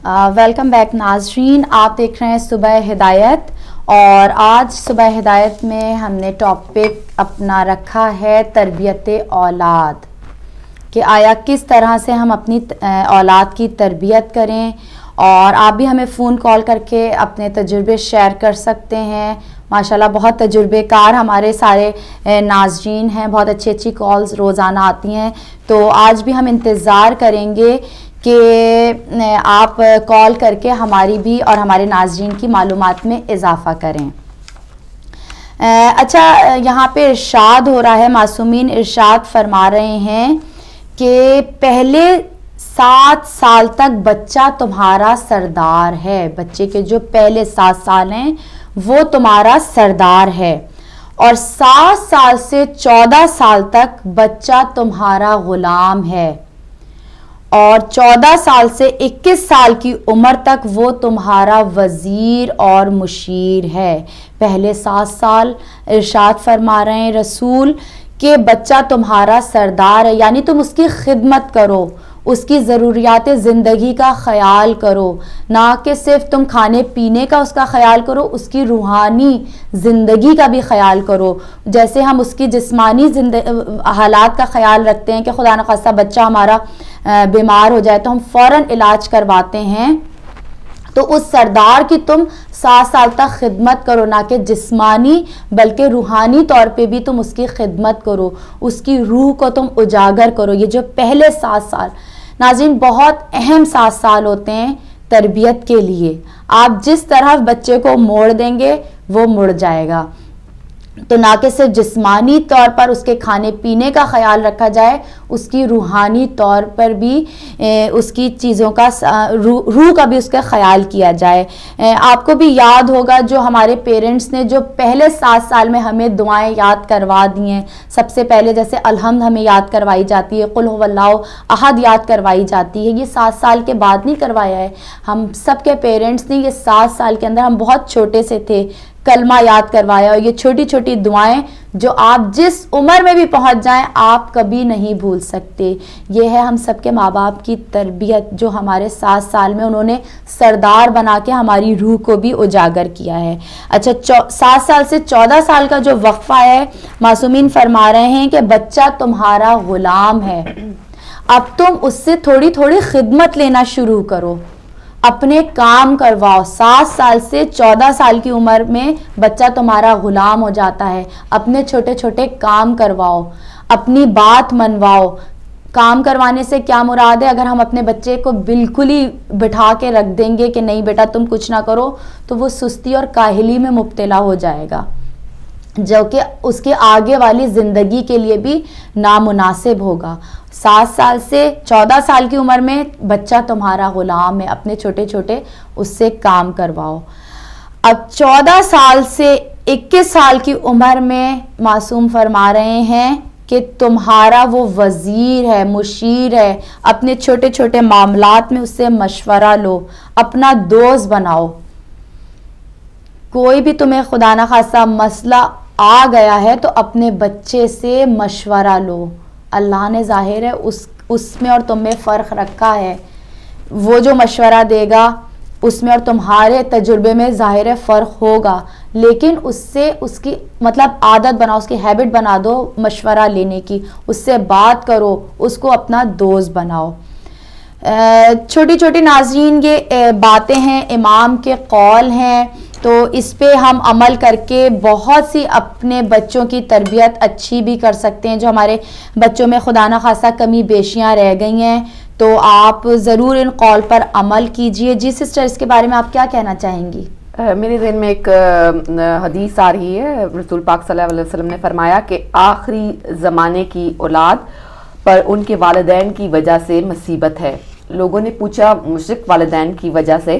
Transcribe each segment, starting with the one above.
Welcome back ناظرین، آپ دیکھ رہے ہیں صبح ہدایت، اور آج صبح ہدایت میں ہم نے ٹاپک اپنا رکھا ہے تربیت اولاد، کہ آیا کس طرح سے ہم اپنی اولاد کی تربیت کریں. اور آپ بھی ہمیں فون کال کر کے اپنے تجربے شیئر کر سکتے ہیں. ماشاءاللہ بہت تجربے کار ہمارے سارے ناظرین ہیں، بہت اچھی اچھی کالز روزانہ آتی ہیں. تو آج بھی ہم انتظار کریں گے کہ آپ کال کر کے ہماری بھی اور ہمارے ناظرین کی معلومات میں اضافہ کریں. اچھا، یہاں پہ ارشاد ہو رہا ہے، معصومین ارشاد فرما رہے ہیں کہ پہلے 7 سال تک بچہ تمہارا سردار ہے. بچے کے جو پہلے 7 سال ہیں وہ تمہارا سردار ہے، اور 7 سال سے 14 سال تک بچہ تمہارا غلام ہے، اور 14 سال سے 21 سال کی عمر تک وہ تمہارا وزیر اور مشیر ہے. پہلے 7 سال ارشاد فرما رہے ہیں رسول کہ بچہ تمہارا سردار ہے، یعنی تم اس کی خدمت کرو، اس کی ضروریات زندگی کا خیال کرو، نہ کہ صرف تم کھانے پینے کا اس کا خیال کرو، اس کی روحانی زندگی کا بھی خیال کرو. جیسے ہم اس کی جسمانی حالات کا خیال رکھتے ہیں کہ خدا نخواستہ بچہ ہمارا بیمار ہو جائے تو ہم فوراً علاج کرواتے ہیں، تو اس سردار کی تم 7 سال تک خدمت کرو، نہ کہ جسمانی بلکہ روحانی طور پہ بھی تم اس کی خدمت کرو، اس کی روح کو تم اجاگر کرو. یہ جو پہلے 7 سال ناظرین بہت اہم 7 سال ہوتے ہیں تربیت کے لیے. آپ جس طرح بچے کو موڑ دیں گے وہ مڑ جائے گا. تو نہ کہ صرف جسمانی طور پر اس کے کھانے پینے کا خیال رکھا جائے، اس کی روحانی طور پر بھی اس کی چیزوں کا روح کا بھی اس کا خیال کیا جائے. آپ کو بھی یاد ہوگا جو ہمارے پیرنٹس نے جو پہلے 7 سال میں ہمیں دعائیں یاد کروا دی ہیں. سب سے پہلے جیسے الحمد ہمیں یاد کروائی جاتی ہے، قل هو اللہ احد یاد کروائی جاتی ہے. یہ 7 سال کے بعد نہیں کروایا ہے، ہم سب کے پیرنٹس نے یہ 7 سال کے اندر، ہم بہت چھوٹے سے تھے، کلمہ یاد کروایا. اور یہ چھوٹی چھوٹی دعائیں جو آپ جس عمر میں بھی پہنچ جائیں آپ کبھی نہیں بھول سکتے. یہ ہے ہم سب کے ماں باپ کی تربیت، جو ہمارے 7 سال میں انہوں نے سردار بنا کے ہماری روح کو بھی اجاگر کیا ہے. اچھا، 7 سال سے 14 سال کا جو وقفہ ہے، معصومین فرما رہے ہیں کہ بچہ تمہارا غلام ہے. اب تم اس سے تھوڑی تھوڑی خدمت لینا شروع کرو، اپنے کام کرواؤ. 7 سال سے 14 سال کی عمر میں بچہ تمہارا غلام ہو جاتا ہے. اپنے چھوٹے چھوٹے کام کرواؤ، اپنی بات منواؤ. کام کروانے سے کیا مراد ہے؟ اگر ہم اپنے بچے کو بالکل ہی بٹھا کے رکھ دیں گے کہ نہیں بیٹا تم کچھ نہ کرو، تو وہ سستی اور کاہلی میں مبتلا ہو جائے گا، جو کہ اس کے آگے والی زندگی کے لیے بھی نامناسب ہوگا. 7 سال سے 14 سال کی عمر میں بچہ تمہارا غلام ہے، اپنے چھوٹے چھوٹے اس سے کام کرواؤ. اب 14 سال سے 21 سال کی عمر میں معصوم فرما رہے ہیں کہ تمہارا وہ وزیر ہے، مشیر ہے. اپنے چھوٹے چھوٹے معاملات میں اس سے مشورہ لو، اپنا دوست بناؤ. کوئی بھی تمہیں خدا نخواستہ مسئلہ آ گیا ہے تو اپنے بچے سے مشورہ لو. اللہ نے ظاہر ہے اس میں اور تم میں فرق رکھا ہے. وہ جو مشورہ دے گا اس میں اور تمہارے تجربے میں ظاہر ہے فرق ہوگا، لیکن اس سے اس کی مطلب عادت بناؤ، اس کی ہیبٹ بنا دو مشورہ لینے کی. اس سے بات کرو، اس کو اپنا دوست بناؤ. چھوٹی چھوٹی ناظرین یہ باتیں ہیں، امام کے قول ہیں، تو اس پہ ہم عمل کر کے بہت سی اپنے بچوں کی تربیت اچھی بھی کر سکتے ہیں. جو ہمارے بچوں میں خدا نخواستہ کمی بیشیاں رہ گئی ہیں تو آپ ضرور ان قول پر عمل کیجئے. جی سسٹر، اس کے بارے میں آپ کیا کہنا چاہیں گی؟ میرے ذہن میں ایک حدیث آ رہی ہے. رسول پاک صلی اللہ علیہ وسلم نے فرمایا کہ آخری زمانے کی اولاد پر ان کے والدین کی وجہ سے مصیبت ہے. لوگوں نے پوچھا مشرک والدین کی وجہ سے؟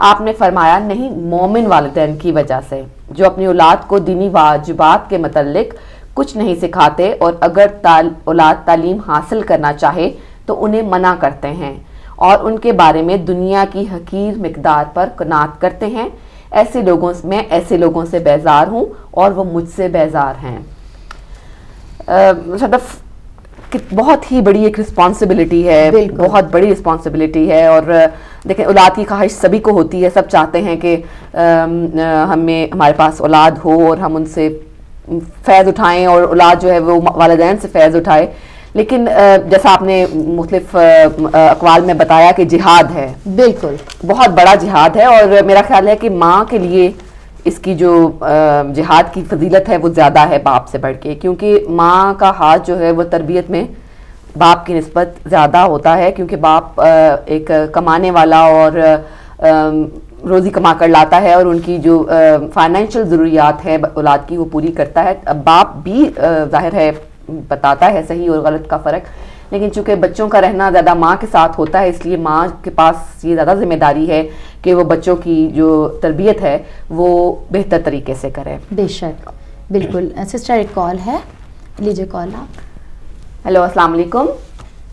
آپ نے فرمایا نہیں، مومن والدین کی وجہ سے، جو اپنی اولاد کو دینی واجبات کے متعلق کچھ نہیں سکھاتے، اور اگر اولاد تعلیم حاصل کرنا چاہے تو انہیں منع کرتے ہیں اور ان کے بارے میں دنیا کی حقیر مقدار پر قناعت کرتے ہیں. ایسے لوگوں سے بیزار ہوں اور وہ مجھ سے بیزار ہیں. صدف بہت ہی بڑی ایک رسپانسبلٹی ہے, بہت بڑی رسپانسبلٹی ہے. اور دیکھیں اولاد کی خواہش سبھی کو ہوتی ہے, سب چاہتے ہیں کہ ہمارے پاس اولاد ہو اور ہم ان سے فیض اٹھائیں اور اولاد جو ہے وہ والدین سے فیض اٹھائے. لیکن جیسا آپ نے مختلف اقوال میں بتایا کہ جہاد ہے, بالکل بہت بڑا جہاد ہے, اور میرا خیال ہے کہ ماں کے لیے اس کی جو جہاد کی فضیلت ہے وہ زیادہ ہے باپ سے بڑھ کے, کیونکہ ماں کا ہاتھ جو ہے وہ تربیت میں باپ کی نسبت زیادہ ہوتا ہے, کیونکہ باپ ایک کمانے والا اور روزی کما کر لاتا ہے, اور ان کی جو فائنینشیل ضروریات ہے اولاد کی وہ پوری کرتا ہے. باپ بھی ظاہر ہے بتاتا ہے صحیح اور غلط کا فرق, لیکن چونکہ بچوں کا رہنا زیادہ ماں کے ساتھ ہوتا ہے, اس لیے ماں کے پاس یہ زیادہ ذمہ داری ہے کہ وہ بچوں کی جو تربیت ہے وہ بہتر طریقے سے کرے. بے شک, بالکل. سسٹر ایک کال ہے, لیجیے کال آپ. ہیلو, السلام علیکم.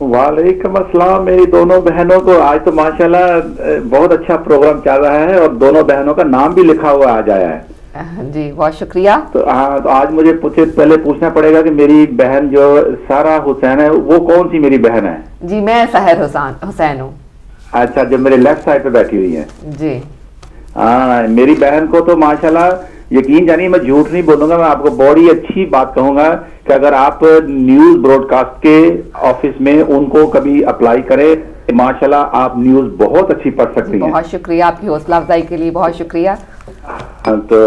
وعلیکم السلام. میری دونوں بہنوں کو آج تو ماشاءاللہ بہت اچھا پروگرام چل رہا ہے, اور دونوں بہنوں کا نام بھی لکھا ہوا آج آیا ہے. جی بہت شکریہ. تو آج مجھے پہلے پوچھنا پڑے گا کہ میری بہن جو سارا حسین ہے وہ کون سی میری بہن ہے؟ جی میں سحر حسین ہوں. اچھا, جو میرے لیفٹ سائڈ پہ بیٹھی ہوئی ہے. جی ہاں, میری بہن کو تو ماشاءاللہ یقین جانیے, میں جھوٹ نہیں بولوں گا, میں آپ کو بڑی اچھی بات کہوں گا کہ اگر آپ نیوز براڈ کاسٹ کے آفس میں ان کو کبھی اپلائی کرے, ماشاءاللہ آپ نیوز بہت اچھی پڑھ سکتی ہیں. بہت شکریہ آپ کی حوصلہ افزائی کے لیے, بہت شکریہ. تو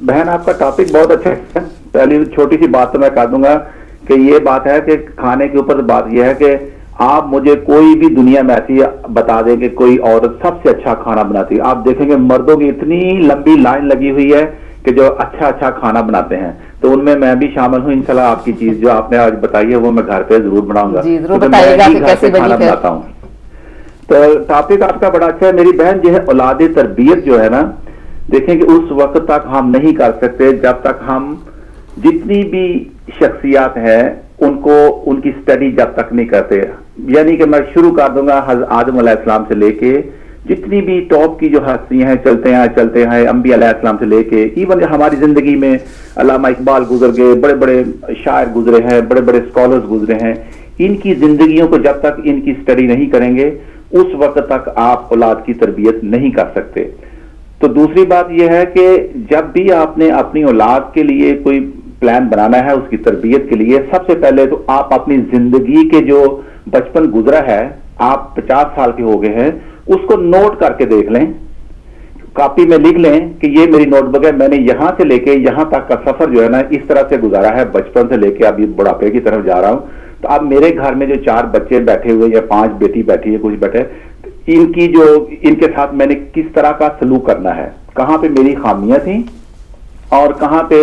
بہن آپ کا ٹاپک بہت اچھا ہے. پہلی چھوٹی سی بات تو میں کہہ دوں گا کہ یہ بات ہے کہ کھانے کے اوپر بات یہ ہے کہ آپ مجھے کوئی بھی دنیا میں ایسی بتا دیں کہ کوئی عورت سب سے اچھا کھانا بناتی ہے, آپ دیکھیں گے مردوں کی اتنی لمبی لائن لگی ہوئی ہے کہ جو اچھا کھانا بناتے ہیں, تو ان میں بھی شامل ہوں. انشاءاللہ آپ کی چیز جو آپ نے آج بتائی ہے وہ میں گھر پہ ضرور بناؤں گا. جی ضرور بتائیے گا کہ کیسے کھانا بناتا ہوں. تو ٹاپک آپ کا بڑا اچھا ہے. میری بہن جو ہے اولاد تربیت جو ہے نا, دیکھیں کہ اس وقت تک ہم نہیں کر سکتے جب تک ہم جتنی بھی شخصیات ہیں ان کو ان کی سٹڈی جب تک نہیں کرتے. یعنی کہ میں شروع کر دوں گا حضرت آدم علیہ السلام سے لے کے جتنی بھی ٹاپ کی جو ہستیاں ہیں چلتے ہیں انبیاء علیہ السلام سے لے کے ایون ہماری زندگی میں علامہ اقبال گزر گئے, بڑے بڑے شاعر گزرے ہیں, بڑے بڑے اسکالرز گزرے ہیں. ان کی زندگیوں کو جب تک ان کی سٹڈی نہیں کریں گے اس وقت تک آپ اولاد کی تربیت نہیں کر سکتے. تو دوسری بات یہ ہے کہ جب بھی آپ نے اپنی اولاد کے لیے کوئی پلان بنانا ہے اس کی تربیت کے لیے, سب سے پہلے تو آپ اپنی زندگی کے جو بچپن گزرا ہے, آپ 50 سال کے ہو گئے ہیں, اس کو نوٹ کر کے دیکھ لیں, کاپی میں لکھ لیں کہ یہ میری نوٹ بک ہے, میں نے یہاں سے لے کے یہاں تک کا سفر جو ہے نا اس طرح سے گزارا ہے, بچپن سے لے کے اب بڑھاپے کی طرف جا رہا ہوں. تو اب میرے گھر میں جو 4 بچے بیٹھے ہوئے یا 5 بیٹی بیٹھی ہے, کچھ بیٹھے, ان کے ساتھ میں نے کس طرح کا سلوک کرنا ہے, کہاں پہ میری خامیاں تھیں اور کہاں پہ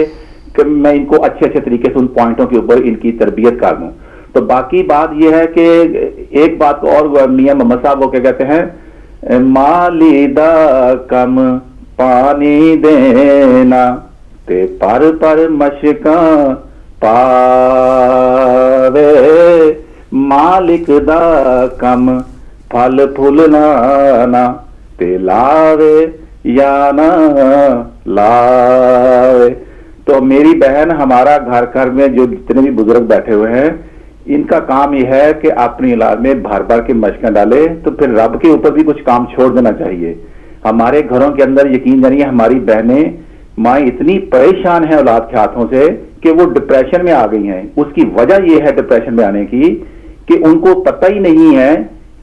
میں ان کو اچھے طریقے سے ان پوائنٹوں کے اوپر ان کی تربیت کر دوں. تو باقی بات یہ ہے کہ ایک بات کو اور میاں محمد صاحب وہ کیا کہتے ہیں, مالی دا کم پانی دینا تے پر مشکاں پاوے, مالک دا کم پھل پھول لانا تے لاوے یا نہ لاوے. تو میری بہن ہمارا گھر میں جو جتنے بھی بزرگ بیٹھے ہوئے ہیں ان کا کام یہ ہے کہ اپنی اولاد میں بھر کے مشقیں ڈالے, تو پھر رب کے اوپر بھی کچھ کام چھوڑ دینا چاہیے. ہمارے گھروں کے اندر یقین جانیے ہماری بہنیں مائیں اتنی پریشان ہیں اولاد کے ہاتھوں سے کہ وہ ڈپریشن میں آ گئی ہیں. اس کی وجہ یہ ہے ڈپریشن میں آنے کی کہ ان کو پتہ ہی نہیں ہے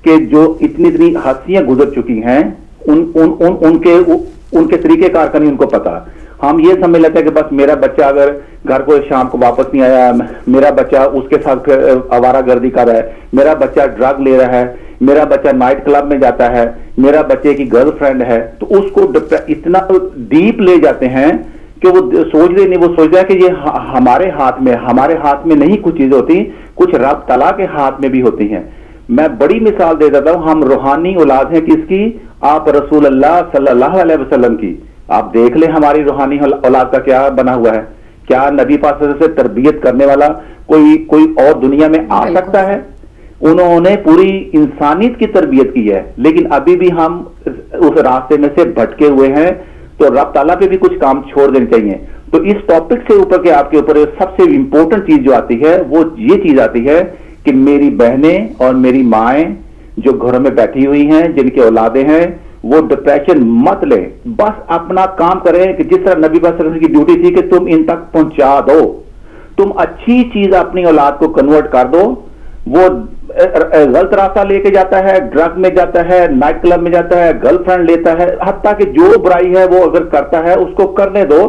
کہ جو اتنی ہستیاں گزر چکی ہیں ان کے طریقہ کار کا نہیں ان کو پتا. ہم یہ سمجھ لیتے ہیں کہ بس میرا بچہ اگر گھر کو شام کو واپس نہیں آیا, میرا بچہ اس کے ساتھ آوارہ گردی کر رہا ہے, میرا بچہ ڈرگ لے رہا ہے, میرا بچہ نائٹ کلب میں جاتا ہے, میرا بچے کی گرل فرینڈ ہے, تو اس کو اتنا ڈیپ لے جاتے ہیں کہ وہ سوچتے نہیں, وہ سوچتا ہے کہ یہ ہمارے ہاتھ میں نہیں کچھ چیزیں ہوتی, کچھ رب تعالیٰ کے ہاتھ میں بھی ہوتی ہیں. میں بڑی مثال دے دیتا ہوں, ہم روحانی اولاد ہیں کس کی, آپ رسول اللہ صلی اللہ علیہ وسلم کی. آپ دیکھ لیں ہماری روحانی اولاد کا کیا بنا ہوا ہے. کیا نبی پاک سے تربیت کرنے والا کوئی اور دنیا میں آ سکتا ہے؟ انہوں نے پوری انسانیت کی تربیت کی ہے, لیکن ابھی بھی ہم اس راستے میں سے بھٹکے ہوئے ہیں. تو رب تعالیٰ پہ بھی کچھ کام چھوڑ دینے چاہیے. تو اس ٹاپک سے اوپر کے آپ کے اوپر سب سے امپورٹنٹ چیز جو آتی ہے وہ یہ چیز آتی ہے کہ میری بہنیں اور میری مائیں جو گھروں میں بیٹھی ہوئی ہیں جن کے اولادیں ہیں وہ ڈپریشن مت لیں, بس اپنا کام کریں کہ جس طرح نبی صلی اللہ علیہ وسلم کی ڈیوٹی تھی کہ تم ان تک پہنچا دو, تم اچھی چیز اپنی اولاد کو کنورٹ کر دو. وہ غلط راستہ لے کے جاتا ہے, ڈرگ میں جاتا ہے, نائٹ کلب میں جاتا ہے, گرل فرینڈ لیتا ہے, حتیٰ کہ جو برائی ہے وہ اگر کرتا ہے اس کو کرنے دو,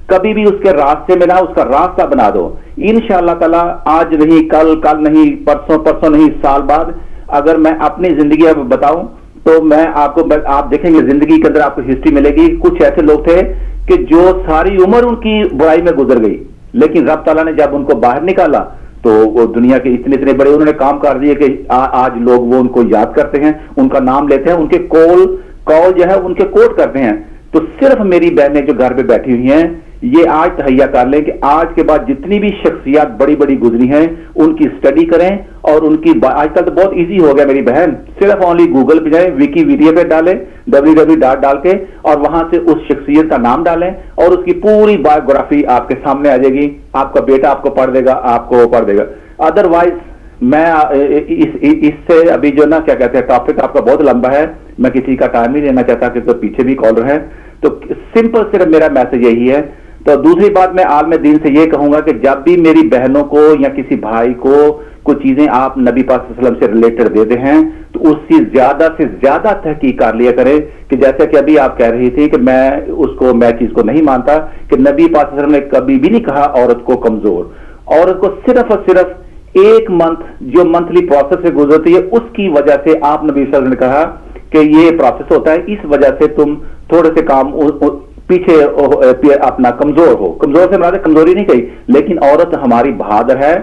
کبھی بھی اس کے راستے میں نہ, اس کا راستہ بنا دو. انشاءاللہ تعالی آج نہیں, کل نہیں, پرسوں نہیں, سال بعد اگر میں اپنی زندگی اب بتاؤں تو میں آپ دیکھیں گے زندگی کے اندر آپ کو ہسٹری ملے گی. کچھ ایسے لوگ تھے کہ جو ساری عمر ان کی برائی میں گزر گئی, لیکن رب تعالیٰ نے جب ان کو باہر نکالا تو وہ دنیا کے اتنے بڑے انہوں نے کام کر دیے کہ آج لوگ وہ ان کو یاد کرتے ہیں, ان کا نام لیتے ہیں, ان کے کال جو ہے ان کے کوٹ کرتے ہیں. تو صرف میری بہنیں جو گھر پہ بیٹھی ہوئی ہیں یہ آج تہیا کر لیں کہ آج کے بعد جتنی بھی شخصیات بڑی گزری ہیں ان کی اسٹڈی کریں, اور ان کی آج کل تو بہت ایزی ہو گیا میری بہن, صرف اونلی گوگل پہ جائیں, ویکیپیڈیا پہ ڈالیں www ڈال کے, اور وہاں سے اس شخصیت کا نام ڈالیں اور اس کی پوری بایوگرافی آپ کے سامنے آ جائے گی. آپ کا بیٹا آپ کو پڑھ دے گا, آپ کو پڑھ دے گا. ادروائز میں اس سے ابھی جو نا کیا کہتے ہیں ٹاپک آپ کا بہت لمبا ہے, میں کسی کا ٹائم نہیں لینا چاہتا کہ تو پیچھے بھی کالر ہے, تو سمپل صرف میرا میسج یہی ہے. تو دوسری بات میں عالم دین سے یہ کہوں گا کہ جب بھی میری بہنوں کو یا کسی بھائی کو کچھ چیزیں آپ نبی پاک صلی اللہ علیہ وسلم سے ریلیٹڈ دیتے ہیں تو اس کی زیادہ سے زیادہ تحقیق کر لیا کرے, کہ جیسا کہ ابھی آپ کہہ رہی تھی کہ میں چیز کو نہیں مانتا کہ نبی پاک صلی اللہ علیہ وسلم نے کبھی بھی نہیں کہا عورت کو کمزور. عورت کو صرف اور صرف ایک منتھ جو منتھلی پروسیس سے گزرتی ہے اس کی وجہ سے آپ نبی صلی اللہ علیہ وسلم نے کہا کہ یہ پروسیس ہوتا ہے, اس وجہ سے تم تھوڑے سے کام پیچھے اپنا کمزور ہو. کمزور سے مراد کمزوری نہیں کہی, لیکن عورت ہماری بہادر ہے,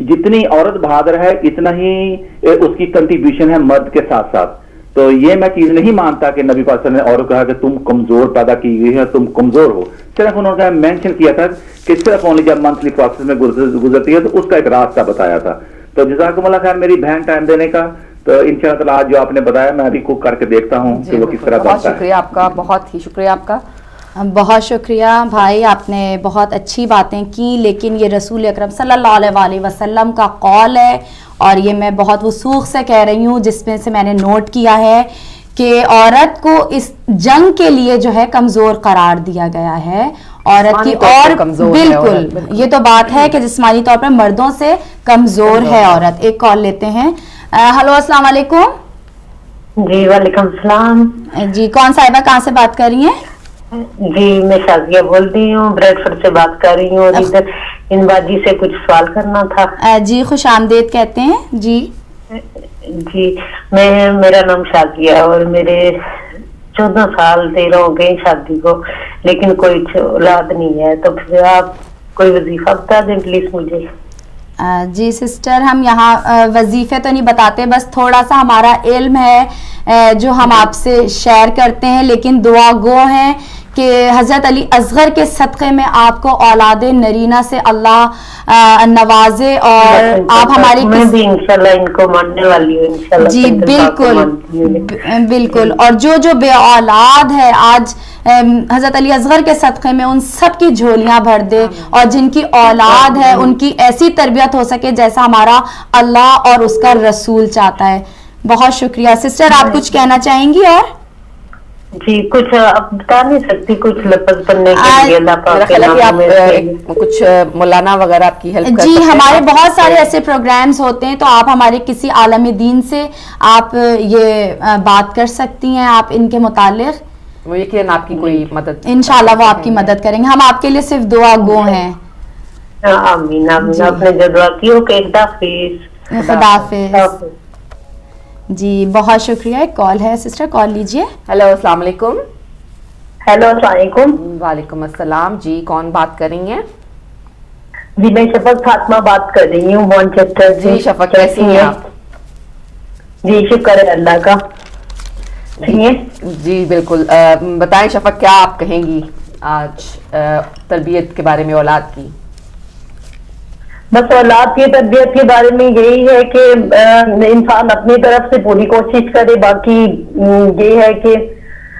جتنی عورت بہادر ہے اتنا ہی اس کی کنٹریبیوشن ہے مرد کے ساتھ ساتھ. تو یہ میں چیز نہیں مانتا کہ نبی پاک صلی اللہ علیہ وسلم نے عورت کہا کہ تم کمزور پیدا کی ہوئی ہے, تم کمزور ہو. صرف انہوں نے مینشن کیا تھا کہ صرف اونلی جب منتھلی پروسیس میں گزرتی ہے تو اس کا ایک راستہ بتایا تھا. تو جزاکم اللہ خیر میری بہن ٹائم دینے کا. تو انشاءاللہ تعالی آج جو آپ نے بتایا میں ابھی کوک کر کے دیکھتا ہوں کہ وہ کس طرح بنتا ہے. بہت شکریہ آپ کا, بہت ہی شکریہ آپ کا. بہت شکریہ بھائی, آپ نے بہت اچھی باتیں کی, لیکن یہ رسول اکرم صلی اللہ علیہ وسلم کا قول ہے اور یہ میں بہت وثوق سے کہہ رہی ہوں, جس میں سے میں نے نوٹ کیا ہے کہ عورت کو اس جنگ کے لیے جو ہے کمزور قرار دیا گیا ہے. عورت کی اور بالکل یہ تو بات ہے کہ جسمانی طور پر مردوں سے کمزور ہے عورت. ایک کال لیتے ہیں. ہلو السلام علیکم. جی وعلیکم السلام. جی کون صاحبہ کہاں سے بات کر رہی ہیں؟ جی میں شازیہ بول رہی ہوں, بریڈ فورڈ سے بات کر رہی ہوں, اور ادھر ان باجی سے کچھ سوال کرنا تھا. جی خوش آمدید کہتے ہیں. جی جی میرا نام شازیہ ہے اور میرے 14 سال 13 ہو گئے شادی کو, لیکن کوئی اولاد نہیں ہے. تو پھر آپ کوئی وظیفہ بتا دیں پلیز مجھے. جی سسٹر, ہم یہاں وظیفے تو نہیں بتاتے, بس تھوڑا سا ہمارا علم ہے جو ہم آپ سے شیئر کرتے ہیں, لیکن دعا گو ہیں کہ حضرت علی اصغر کے صدقے میں آپ کو اولاد نرینہ سے اللہ نوازے, اور آپ ہماری میں بھی انشاءاللہ ان کو ماننے والی ہوں انشاءاللہ. جی بالکل. اور جو بے اولاد ہے آج حضرت علی اصغر کے صدقے میں ان سب کی جھولیاں بھر دے, اور جن کی اولاد ہے ان کی ایسی تربیت ہو سکے جیسا ہمارا اللہ اور اس کا رسول چاہتا ہے. بہت شکریہ سسٹر, آپ کچھ کہنا چاہیں گی؟ اور جی کچھ اب بتا نہیں سکتی, کچھ لفظ پڑھنے کے لیے اللہ پاک کے نام میں کچھ مولانا وغیرہ آپ کی ہیلپ کر جی سکتے ہیں. ہمارے بہت سارے ایسے پروگرامز ہوتے ہیں, تو آپ ہمارے کسی عالم دین سے آپ یہ بات کر سکتی ہیں آپ ان کے متعلق. وہ یقیناً آپ کی کوئی مدد انشاءاللہ وہ آپ کی مدد کریں گے. ہم آپ کے لیے صرف دعا گو ہیں. آمین آمین. آپ نے جو دعا کی ہو کہ خدا حافظ. جی بہت شکریہ. ایک کال ہے سسٹر, کال لیجئے. ہیلو السلام علیکم. ہیلو السلام علیکم. وعلیکم السلام. جی کون بات کر رہی ہیں؟ جی میں شفق فاطمہ بات کر رہی ہوں مانچسٹر سے. جی شفق کیسی ہیں آپ؟ جی شکر ہے اللہ کا. جی بالکل. بتائیں شفق کیا آپ کہیں گی آج تربیت کے بارے میں اولاد کی؟ بس اولاد کی تربیت کے بارے میں یہی ہے کہ انسان اپنی طرف سے پوری کوشش کرے. باقی یہ ہے کہ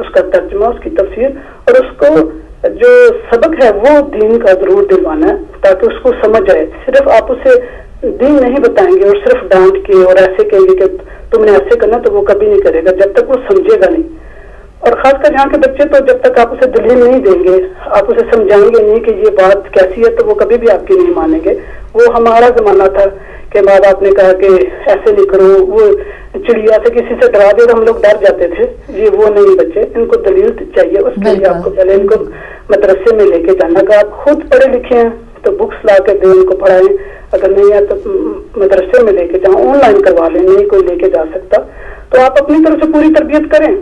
اس کا ترجمہ, اس کی تفسیر, اور اس کو جو سبق ہے وہ دین کا ضرور دلوانا ہے تاکہ اس کو سمجھ آئے. صرف آپ اسے دین نہیں بتائیں گے اور صرف ڈانٹ کے اور ایسے کہیں گے کہ تم نے ایسے کرنا, تو وہ کبھی نہیں کرے گا جب تک وہ سمجھے گا نہیں. اور خاص کر یہاں کے بچے تو جب تک آپ اسے دلیل نہیں دیں گے, آپ اسے سمجھائیں گے نہیں کہ یہ بات کیسی ہے, تو وہ کبھی بھی آپ کی نہیں مانیں گے. وہ ہمارا زمانہ تھا کہ ماں باپ نے کہا کہ ایسے نہیں کرو, وہ چڑیا سے کسی سے ڈرا دے تو ہم لوگ ڈر جاتے تھے. یہ وہ نہیں بچے, ان کو دلیل چاہیے. اس کے لیے آپ کو پہلے ان کو مدرسے میں لے کے جانا. اگر آپ خود پڑھے لکھے ہیں تو بکس لا کے دیں, ان کو پڑھائیں. اگر نہیں ہے تو مدرسے میں لے کے جاؤں, آن لائن کروا لیں, نہیں کوئی لے کے جا سکتا. تو آپ اپنی طرف سے پوری تربیت کریں.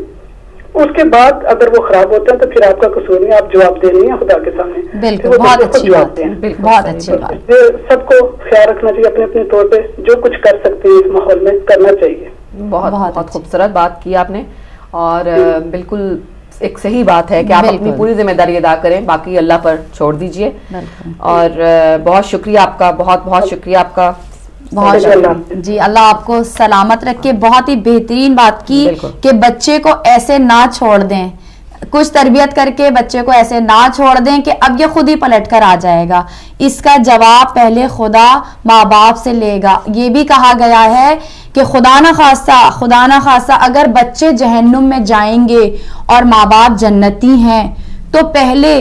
اس کے بعد اگر وہ خراب ہوتے ہیں تو پھر آپ کا قصور نہیں, آپ جواب دے رہی ہیں خدا کے سامنے. بالکل, بہت اچھی بات ہے, بہت اچھی بات. سب کو خیال رکھنا چاہیے, اپنے اپنے طور پہ جو کچھ کر سکتے ہیں اس ماحول میں کرنا چاہیے. بہت بہت خوبصورت بات کی آپ نے, اور بالکل ایک صحیح بات ہے کہ آپ اپنی پوری ذمہ داری ادا کریں, باقی اللہ پر چھوڑ دیجئے. اور بہت شکریہ آپ کا, بہت بہت شکریہ آپ کا, بہت شکریہ جی. اللہ آپ کو سلامت رکھے. بہت ہی بہترین بات کی کہ بچے کو ایسے نہ چھوڑ دیں, کچھ تربیت کر کے بچے کو ایسے نہ چھوڑ دیں کہ اب یہ خود ہی پلٹ کر آ جائے گا. اس کا جواب پہلے خدا ماں باپ سے لے گا. یہ بھی کہا گیا ہے کہ خدا نہ خواستہ اگر بچے جہنم میں جائیں گے اور ماں باپ جنتی ہیں تو پہلے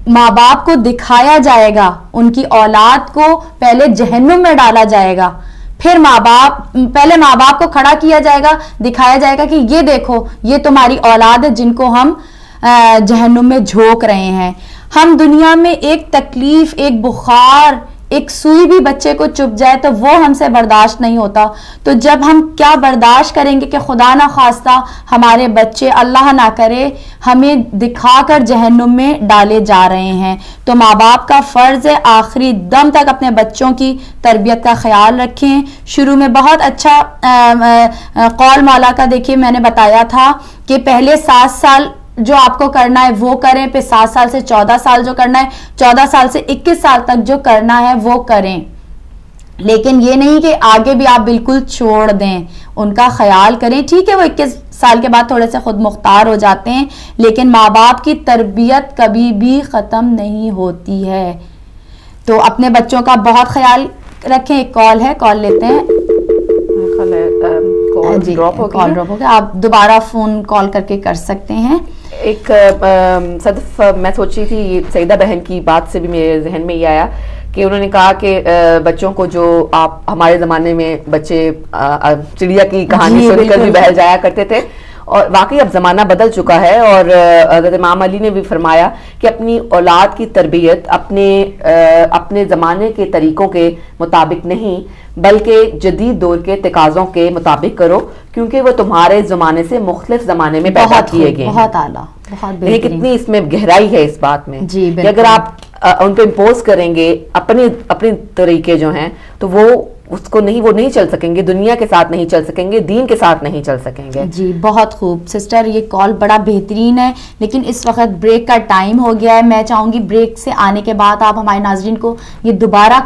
ماں باپ کو دکھایا جائے گا, ان کی اولاد کو پہلے جہنم میں ڈالا جائے گا, پھر پہلے ماں باپ کو کھڑا کیا جائے گا, دکھایا جائے گا کہ یہ دیکھو یہ تمہاری اولاد ہے جن کو ہم جہنم میں جھونک رہے ہیں. ہم دنیا میں ایک تکلیف, ایک بخار, ایک سوئی بھی بچے کو چپ جائے تو وہ ہم سے برداشت نہیں ہوتا. تو جب ہم کیا برداشت کریں گے کہ خدا نہ خواستہ ہمارے بچے اللہ نہ کرے ہمیں دکھا کر جہنم میں ڈالے جا رہے ہیں. تو ماں باپ کا فرض ہے آخری دم تک اپنے بچوں کی تربیت کا خیال رکھیں. شروع میں بہت اچھا قول مولا کا دیکھیے میں نے بتایا تھا کہ پہلے 7 سال جو آپ کو کرنا ہے وہ کریں, پھر 7 سال سے 14 سال جو کرنا ہے, 14 سال سے 21 سال تک جو کرنا ہے وہ کریں. لیکن یہ نہیں کہ آگے بھی آپ بالکل چھوڑ دیں, ان کا خیال کریں. ٹھیک ہے وہ 21 سال کے بعد تھوڑے سے خود مختار ہو جاتے ہیں, لیکن ماں باپ کی تربیت کبھی بھی ختم نہیں ہوتی ہے. تو اپنے بچوں کا بہت خیال رکھیں. ایک کال ہے, کال لیتے ہیں. جی کال ڈراپ ہو گیا, آپ دوبارہ فون کال کر کے کر سکتے ہیں. ایک صدف میں سوچ رہی تھی, سعیدہ بہن کی بات سے بھی میرے ذہن میں یہ آیا کہ انہوں نے کہا کہ بچوں کو جو آپ ہمارے زمانے میں بچے چڑیا کی کہانی سن کر بھی بہل جایا کرتے تھے, اور واقعی اب زمانہ بدل چکا ہے. اور حضرت امام علی نے بھی فرمایا کہ اپنی اولاد کی تربیت اپنے زمانے کے طریقوں کے مطابق نہیں بلکہ جدید دور کے تقاضوں کے مطابق کرو, کیونکہ وہ تمہارے زمانے سے مختلف زمانے میں پیدا کیے گئے. بہت اعلیٰ, بہت بہترین. کتنی اس میں گہرائی ہے اس بات میں کہ اگر آپ ان پہ امپوز کریں گے اپنے طریقے جو ہیں تو وہ نہیں چل سکیں گے, دنیا کے ساتھ نہیں چل سکیں گے, دین کے ساتھ نہیں چل سکیں گے. جی بہت خوب سسٹر, یہ کال بڑا بہترین ہے, لیکن اس وقت بریک کا ٹائم ہو گیا ہے. میں چاہوں گی بریک سے آنے کے بعد آپ ہمارے ناظرین کو یہ دوبارہ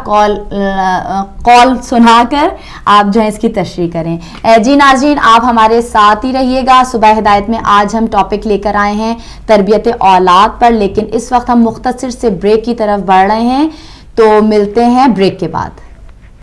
کال سنا کر آپ جو ہے اس کی تشریح کریں. جی ناظرین آپ ہمارے ساتھ ہی رہیے گا. صبح ہدایت میں آج ہم ٹاپک لے کر آئے ہیں تربیت اولاد پر, لیکن اس وقت ہم مختصر سے بریک کی طرف بڑھ رہے ہیں, تو ملتے ہیں بریک کے بعد.